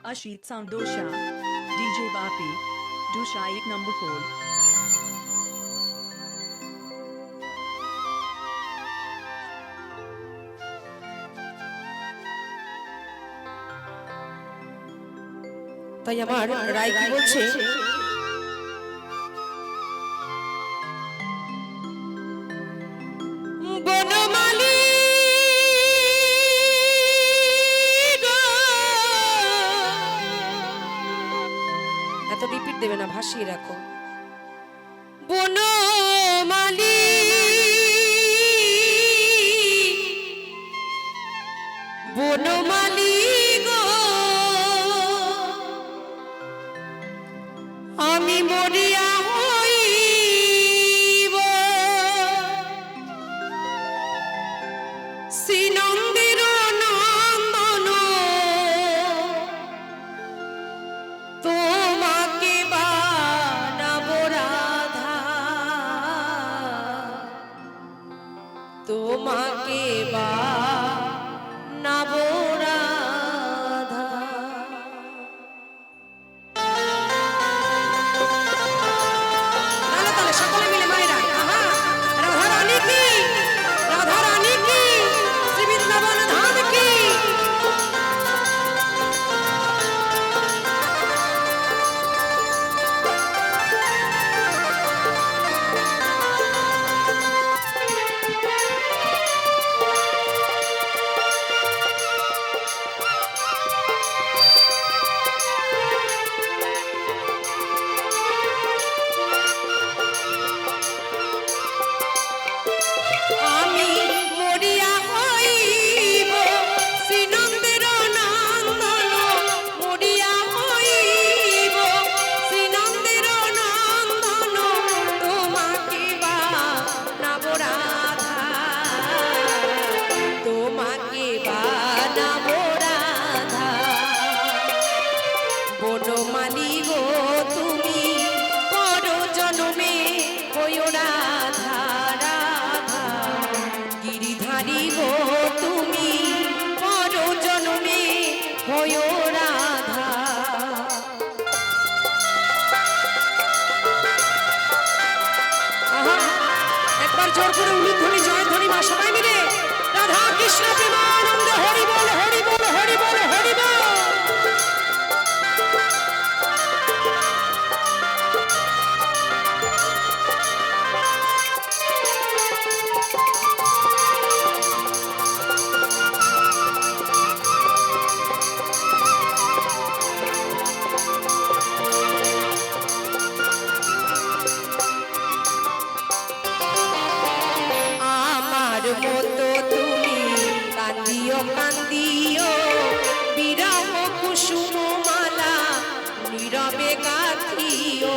Ashit Sound Dosha, DJ Bapi, Dosha 1 number 4. তাই আমার রায় কি বলছে, বনমালী এত রিপিট দেবে না, ভাসিয়ে রাখো। বনমালী বনমালী গো, আমি মরিয়া হইব শ্রীনন্দের নন্দন, তোমাকে বানাবো রাধা, তোমাকে বানাবো রাধা। সকলে মিলে মায়েরা রাধা রানী কি, রাধা রানী কি, শ্রী বৃন্দাবন ধাম কি। আমি মরিয়া হইব শ্রীনন্দের নন্দন, মরিয়া হইব শ্রীনন্দের নন্দন, তোমাকে বানাবো রাধা, তোমাকে বানাবো রাধা। বনমালী গো তুমি পর জন্মে হইও রাধা রাধা, গিরিধারী গো তুমি পর জন্মে হইও রাধা। একবার জোর করে উলুধ্বনি জয়ধ্বনি মা সবাই মিলে রাধা কৃষ্ণ প্রেমানন্দে হরি বল হরি বল হরি বল হরি বল। আমার মতো তুমি কান্দিও কান্দিও, বিরহ কুসুম মালা নীরবে গাথিও।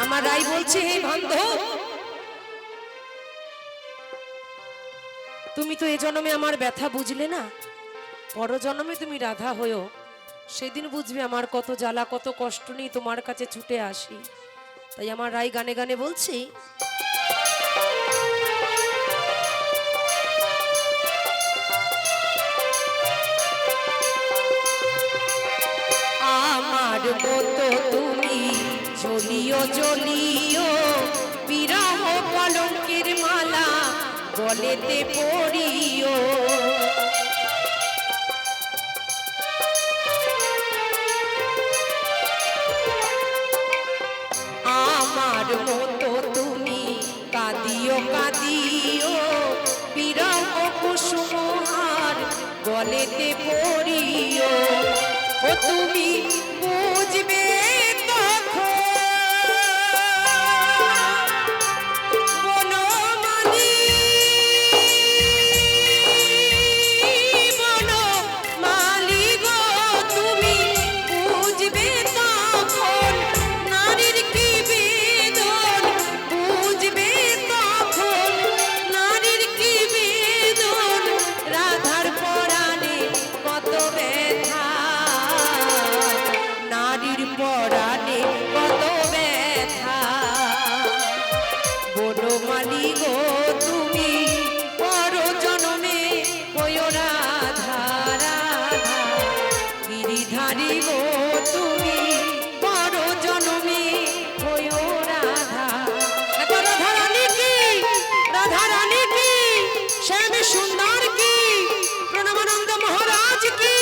আমার রাই বলছে, হে বান্ধব, তুমি তো এ জন্মে আমার ব্যথা বুঝলে না, পর জন্মে তুমি রাধা হয়েও সেদিন বুঝবে আমার কত জ্বালা কত কষ্ট নেই তোমার কাছে ছুটে আসি। তাই আমার রাই গানে গানে বলছি, আমার মতো তুমি জ্বলিও জ্বলিও, বিরহ কলঙ্কের মালা গলেতে পড়িও। আমার মতো তুমি কাঁদিও কাঁদিও, বিরহ কুসুমহার গলেতে পড়িও। ও তুমি বুঝবে তখন বনমালী, বনমালী গো তুমি বুঝবে তখন নারীর কি বেদন, বুঝবে তখন নারীর কি বেদন, রাধার পরাণে কত ব্যথা। সুন্দর কি প্রণবানন্দ মহারাজ কি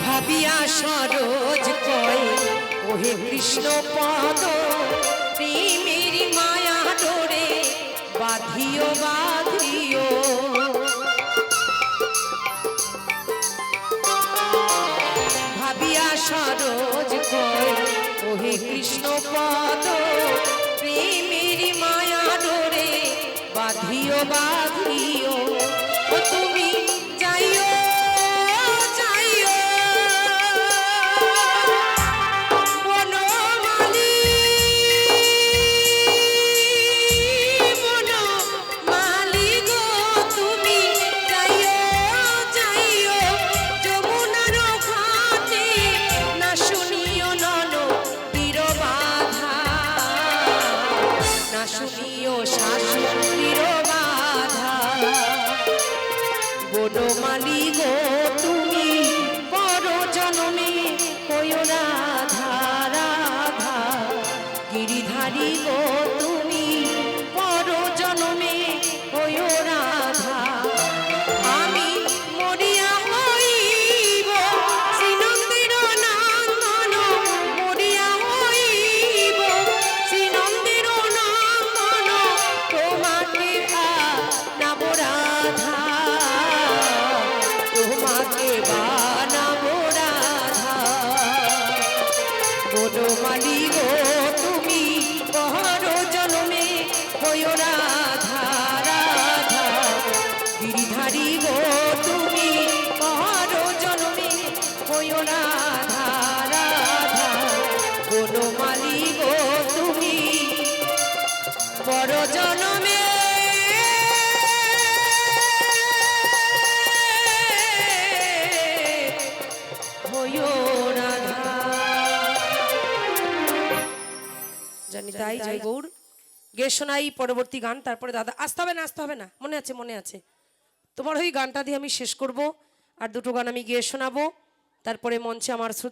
ভাবিয়া সরোজ কয় ওহে কৃষ্ণ পদ প্রেমের মায়া ডোরে বাঁধিও বাঁধিও ভাবিয়া সরোজ কয় ওহে কৃষ্ণ পদ প্রেমের মায়া ডোরে বাঁধিও বাঁধিও ও তুমি যাইও যাইও বনমালী বনমালী গো তুমি যাইও যাইও যমুনার ঘাটে না শুনিও নন তীর বাধা না শুনিও শাশুড় তীর বাধা বনমালী গো তুমি পর জনমে হইও রাধা রাধা গিরিধারী গো তুমি পর জনমে হইও রাধা আমি মরিয়া হইব শ্রীনন্দের নন্দন মরিয়া হইব শ্রীনন্দের নন্দন তোমাকে বানাবো রাধা তোমাকে বানাবো রাধা বনমালী গো তুমি পর জনমে হইও রাধা রাধা গিরিধারী গো তুমি পর জনমে হইও রাধা রাধা বনমালী গো তুমি পর জনমে হইও রাধা জানি তাই জয় গৌর গে শোনাই পরবর্তী গান তারপরে দাদা আসতে হবে না মনে আছে তোমার ওই গানটা দিয়ে আমি শেষ করব আর দুটো গান আমি গিয়ে শোনাবো তারপরে মঞ্চে আমার